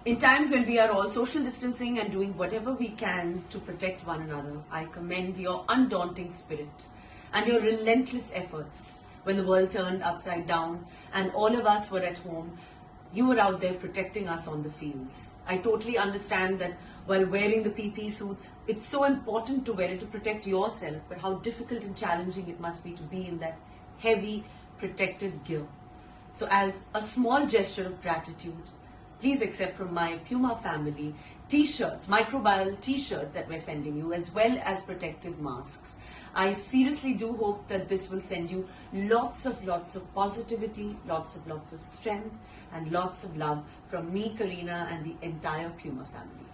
In times when we are all social distancing and doing whatever we can to protect one another, I commend your undaunting spirit and your relentless efforts. When the world turned upside down and all of us were at home, you were out there protecting us on the fields. I totally understand that while wearing the PP suits, it's so important to wear it to protect yourself, but how difficult and challenging it must be to be in that heavy protective gear. So as a small gesture of gratitude, please accept from my Puma family t-shirts, microbial t-shirts that we're sending you, as well as protective masks. I seriously do hope that this will send you lots of positivity, lots of strength, and lots of love from me, Karina, and the entire Puma family.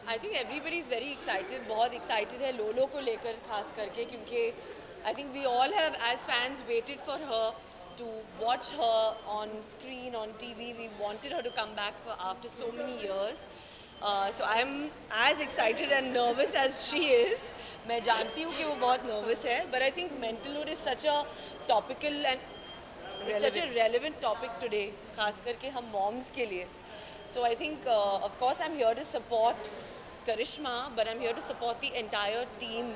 I think everybody is very excited. बहुत excited है लोलो को लेकर खास करके क्योंकि I think we all have as fans waited for her to watch her on screen on TV. We wanted her to come back for after so many years. So I'm as excited and nervous as she is. मैं जानती हूँ कि वो बहुत nervous है, but I think mentalhood is such a topical and it's such a relevant topic today, खास करके हम moms के लिए. So I think, of course, I'm here to support Karishma, but I'm here to support the entire team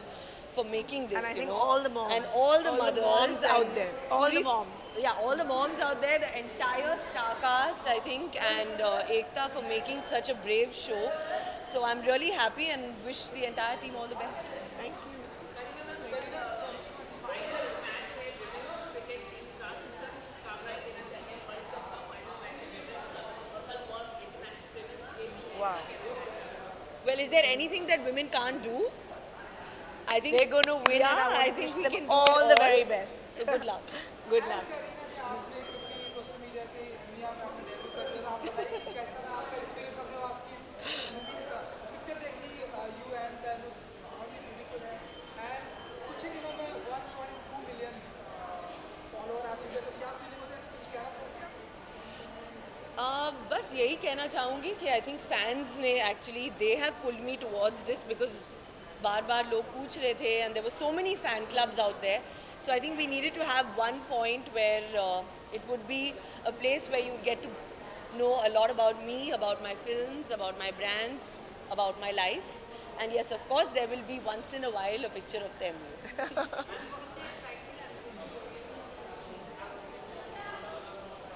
for making this. And I think you know? all the moms. And all the All the mothers moms out and there. All the police- moms. Yeah, all the moms out there, the entire star cast, I think, and Ekta for making such a brave show. So I'm really happy and wish the entire team all the best. Thank you. Wow. Well, is there anything that women can't do? I think They're going to win, Yeah, and I want I to think wish we them can do all it the very best. So good luck. Good luck. आपने क्योंकि social media की दुनिया में आपने debut कर दिया, आप बताइए कि कैसा रहा आपका एक्सपीरियंस, हमने आपकी मूवी देखा, पिक्चर देखी, यू एंड दैट लुक्स बहुत ही ब्यूटीफुल है एंड कुछ ही दिनों में 1.2 मिलियन फॉलोअर आ चुके हैं, तो क्या फीलिंग होता है, कुछ कहना चाहते हैं? बस यही कहना चाहूँगी कि आई थिंक फैंस ने actually they have pulled me towards this because बार बार लोग पूछ रहे थे and there were so many fan clubs out there so I think we needed to have one point where it would be a place where you get to know a lot about me, about my films, about my brands, about my life. And yes, of course, there will be once in a while a picture of them.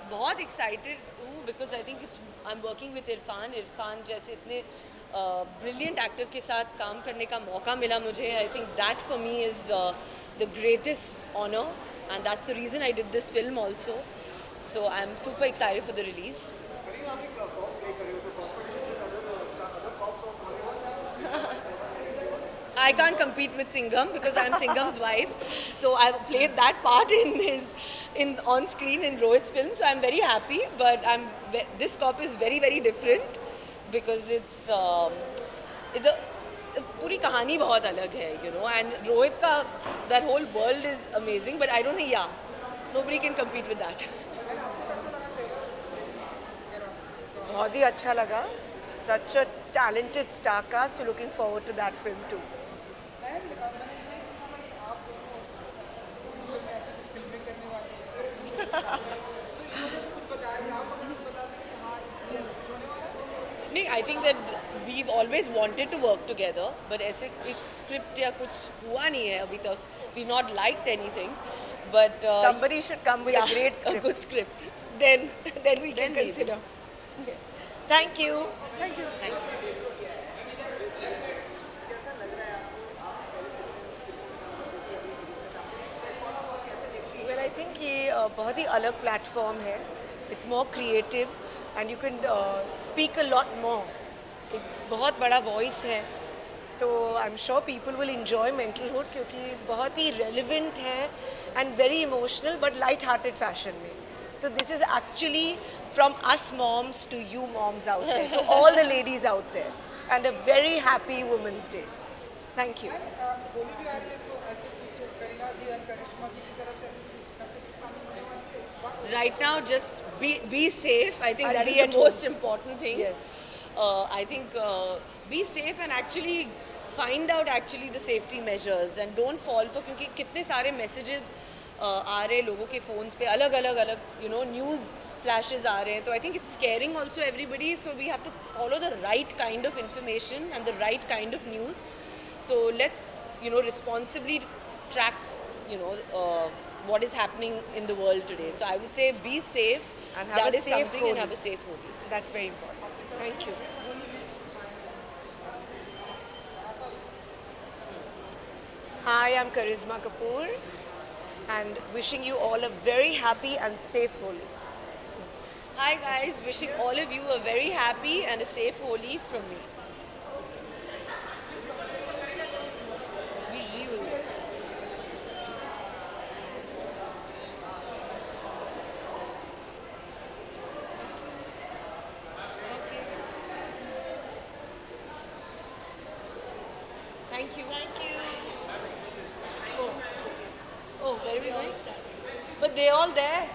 बहुत excited हूँ because I think it's I am working with Irfan जैसे इतने brilliant actor के साथ काम करने का मौका मिला मुझे I think that for me is the greatest honour and that's the reason I did this film also so I am super excited for the release करीब आप एक कॉप प्ले कर रहे हो, तो competition with other cops of Bollywood? I can't compete with Singham because I'm Singham's wife. So I've played that part in on screen in Rohit's film. So I'm very happy. But this cop is very very different because it's पूरी कहानी बहुत अलग है, you know. And Rohit का that whole world is amazing. But I don't think nobody can compete with that. बहुत ही अच्छा लगा. Such a talented star cast. So looking forward to that film too. And मैंने इनसे पूछा था कि आप दोनों फ्यूचर में ऐसे कुछ फिल्में करने वाले हैं, तो इन्होंने तो कुछ बताया नहीं, आप हमें कुछ बता दें कि हाँ ये ऐसा कुछ होने वाला है? नहीं, I think that we've always wanted to work together, but ऐसे एक script या कुछ हुआ नहीं है अभी तक. We've not liked anything, but Somebody should come with a great a script. good script. Then we Then can maybe. consider. Okay. Thank you. Thank you. Well, I think ये बहुत ही अलग प्लेटफॉर्म है. It's more creative and you can speak a lot more. एक बहुत बड़ा voice है, तो I am sure people will enjoy mentalhood क्योंकि बहुत ही relevant है and very emotional but light hearted fashion में. So this is actually from us moms to you moms out there, to all the ladies out there, and a very happy Women's Day. Thank you. Holi भी आ रही है, तो ऐसे कुछ करीना जी और करिश्मा जी की तरफ से ऐसे कुछ प्लानिंग होने वाली है इस बार? Right now, just be safe. I think And that be is at the most home. important thing. Yes. I think be safe and actually find out actually the safety measures and don't fall for क्योंकि कितने सारे messages आ रहे हैं लोगों के phones पे अलग you know news flashes आ रहे हैं तो I think it's scaring also everybody so we have to follow the right kind of information and the right kind of news so let's you know responsibly track you know what is happening in the world today so I would say be safe And have that a is safe something and Holi. have a safe Holi. That's very important. Thank you. Hi, I'm Karisma Kapoor and wishing you all a very happy and safe Holi. Hi guys, wishing all of you a very happy and a safe Holi from me. Visual. Thank you. Thank you. Oh, where are we going? But they're all there.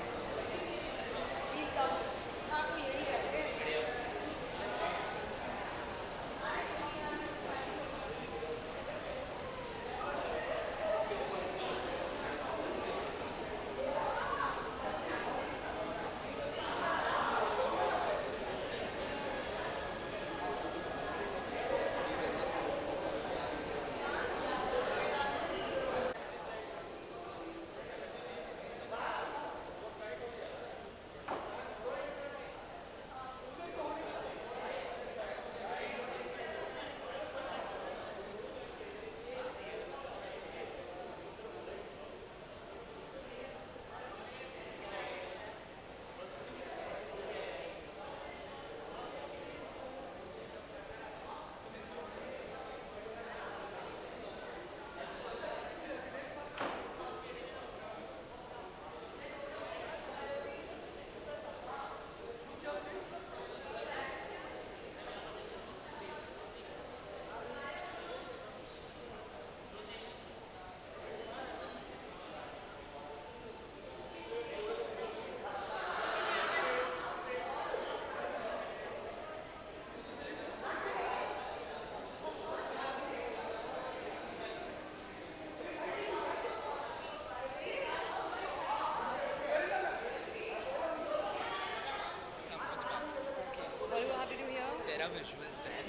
What do you have to do here? There are visuals there,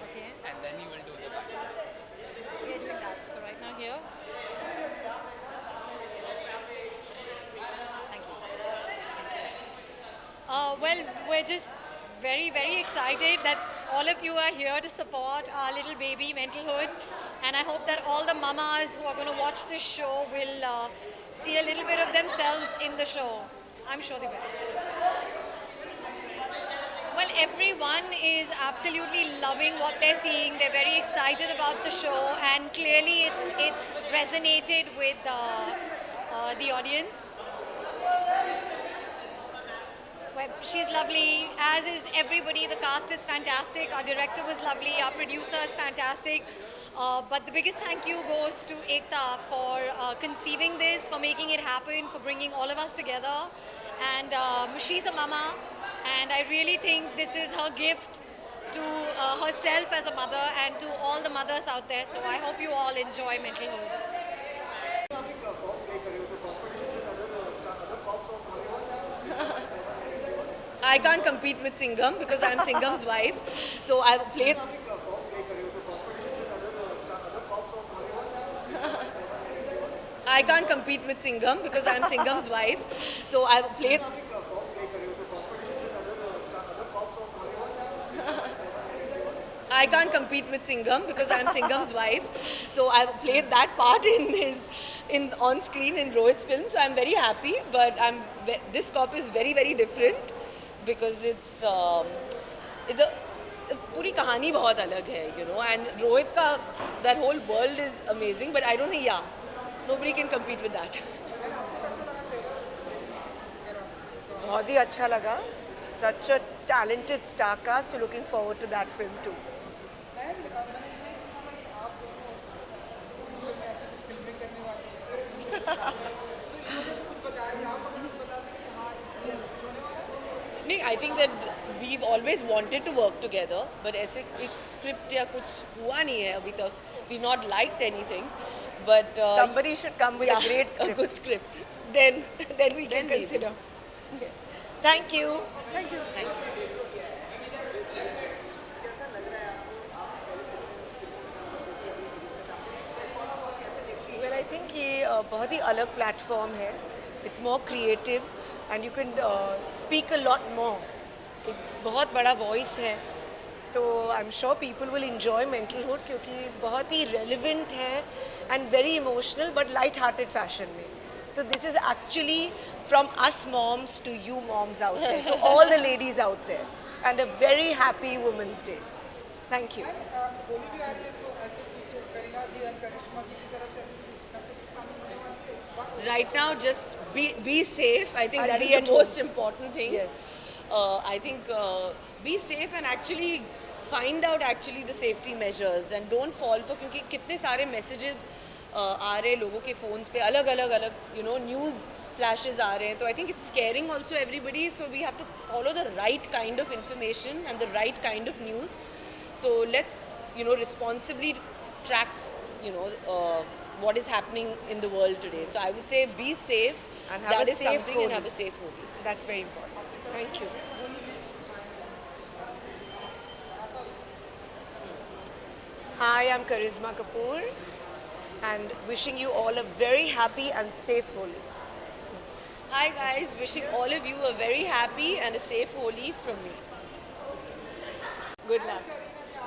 Okay. and then you will do the buttons. We are doing that. So right now here. Thank you. Well, we're just very, very excited that all of you are here to support our little baby Mentalhood. And I hope that all the mamas who are going to watch this show will see a little bit of themselves in the show. I'm sure they will. Well, everyone is absolutely loving what they're seeing. They're very excited about the show, and clearly it's resonated with the audience. Well, she's lovely, as is everybody. The cast is fantastic. Our director was lovely. Our producer is fantastic. But the biggest thank you goes to Ekta for conceiving this, for making it happen, for bringing all of us together. And she's a mama, and I really think this is her gift to herself as a mother and to all the mothers out there. So I hope you all enjoy Mentalhood. I can't compete with Singham because I'm Singham's wife. So I've played. I can't compete with Singham because I'm Singham's wife. So I've played. I can't compete with Singham because I'm Singham's wife. So I've played that part in on screen in Rohit's film. So I'm very happy. But this cop is very, very different because it's the पूरी कहानी बहुत अलग है, you know. And Rohit का that whole world is amazing. But I don't think nobody can compete with that. बहुत ही अच्छा लगा. Such a talented star cast. So looking forward to that film too. And मैंने इनसे पूछा था कि आप दोनों फ्यूचर में ऐसे कुछ फिल्में करने वाले हैं तो इन्होंने तो कुछ बताया नहीं, आप हमें कुछ बता दें कि हाँ ये ऐसा कुछ होने वाला है. नहीं, I think that we've always wanted to work together, but ऐसे एक script या कुछ हुआ नहीं है अभी तक. We've not liked anything, but Somebody should come with a great script. a good script. Then we can Then maybe. consider. Thank you. Thank you. Well, I think ये बहुत ही अलग प्लेटफॉर्म है. It's more creative and you can speak a lot more. एक बहुत बड़ा voice है. तो I'm sure people will enjoy Mentalhood क्योंकि बहुत ही relevant है and very emotional but light-hearted fashion में. So this is actually from us moms to you moms out there, to all the ladies out there, and a very happy Women's Day. Thank you. Holi भी आ रही है, तो ऐसे कुछ करीना जी और करिश्मा जी की तरफ से ऐसे कुछ कहानी होने वाली है इस बार. Right now, just be safe. I think And that be is at the most home. important thing. Yes. I think be safe and actually find out actually the safety measures and don't fall for, क्योंकि कितने सारे messages आ रहे हैं लोगों के phones पे, अलग अलग अलग news flashes आ रहे हैं, तो I think it's scaring also everybody, so we have to follow the right kind of information and the right kind of news. So let's responsibly track what is happening in the world today. So I would say be safe, And have that a is safe something, and Holi. have a safe Holi. That's very important. Thank you. Hi, I'm Karisma Kapoor and wishing you all a very happy and safe Holi. Hi guys, wishing all of you a very happy and a safe Holi from me. Good luck.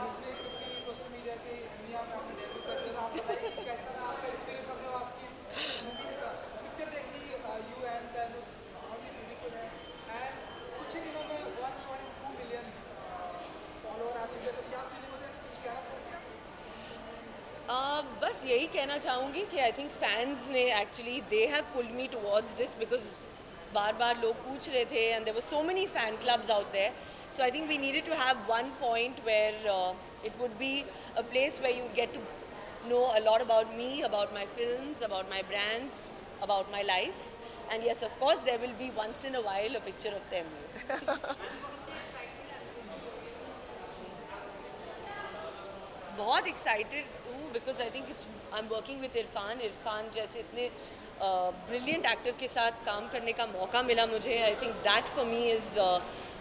आपने क्योंकि social media की दुनिया में आपने debut कर दिया, तो आप बताइए कि कैसा रहा आपका एक्सपीरियंस, हमने आपकी मूवी देखा, पिक्चर देखी, यू एंड तैनूर बहुत ही ब्यूटीफुल है एंड कुछ ही दिनों में 1.2 मिलियन फॉलोअर आ चुके हैं, तो क्या फीलिंग होता है, कुछ कहना चाहेंगे आप? बस यही कहना चाहूँगी कि आई थिंक फैंस ने actually they have pulled me towards this because बार बार लोग पूछ रहे थे and there were so many fan clubs out there, so I think we needed to have one point where it would be a place where you get to know a lot about me, about my films, about my brands, about my life, and yes, of course there will be once in a while a picture of them. बहुत excited हूँ because I think I am working with Irfan जैसे इतने brilliant actor के साथ काम करने का मौका मिला मुझे. I think that for me is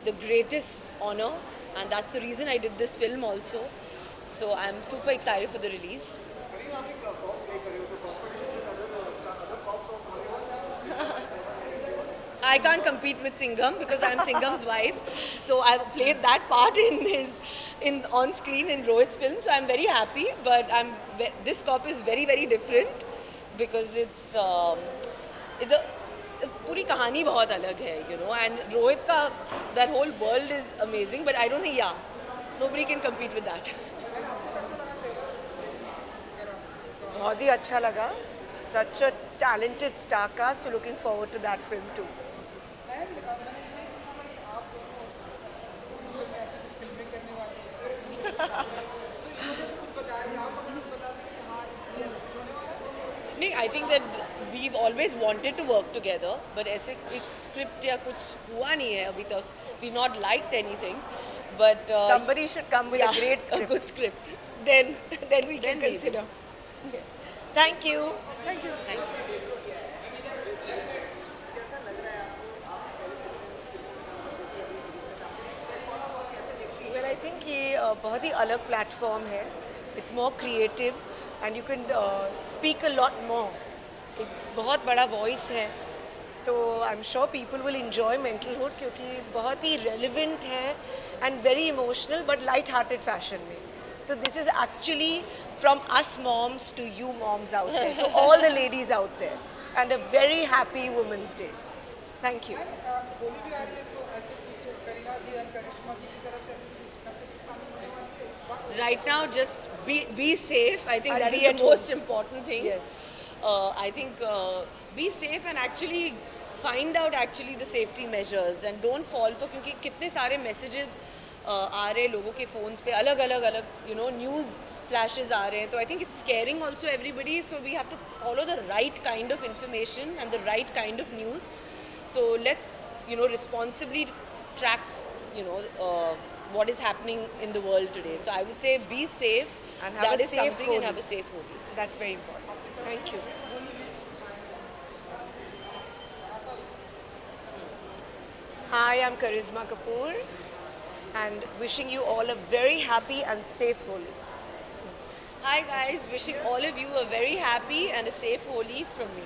the greatest honour and that's the reason I did this film also. So I am super excited for the release. I can't compete with Singham because I'm Singham's wife. So I've played that part on screen in Rohit's film. So I'm very happy. But this cop is very very different because it's पूरी कहानी बहुत अलग है, And Rohit का that whole world is amazing. But I don't think nobody can compete with that. बहुत ही अच्छा लगा. Such a talented star cast. So looking forward to that film too. And मैंने इनसे पूछा था कि आप दोनों फ्यूचर में ऐसे कुछ फिल्में करने वाले हैं, तो इन्होंने तो कुछ बताया नहीं, आप हमें कुछ बता दें कि हाँ ये ऐसा कुछ होने वाला है. नहीं, I think that we've always wanted to work together, but ऐसे एक स्क्रिप्ट या कुछ हुआ नहीं है अभी तक. We've not liked anything, but Somebody should come with a great a script. good script. Then we Then can maybe. consider. Thank you. Thank you. Well, I think ये बहुत ही अलग प्लेटफॉर्म है. It's more creative and you can speak a lot more. एक बहुत बड़ा voice है, तो I'm sure people will enjoy Mentalhood क्योंकि बहुत ही relevant है and very emotional but light-hearted fashion में. So this is actually from us moms to you moms out there, to all the ladies out there, and a very happy Women's Day. Thank you. Holi भी आ रही है, तो ऐसे कुछ करीना जी और करिश्मा जी की तरफ से ऐसे कुछ प्लानिंग होने वाली है इस बार? Right now, just be safe. I think And that be is at the home. most important thing. Yes. I think be safe and actually find out actually the safety measures and don't fall for, क्योंकि कितने सारे messages आ रहे हैं लोगों के phones पे, अलग अलग अलग news flashes आ रहे हैं, तो I think it's scaring also everybody, so we have to follow the right kind of information and the right kind of news. So let's responsibly track what is happening in the world today. So I would say be safe, And have that a is safe something, and Holi. have a safe Holi. That's very important. Thank you. Hi, I'm Karisma Kapoor and wishing you all a very happy and safe Holi. Hi guys, wishing all of you a very happy and a safe Holi from me.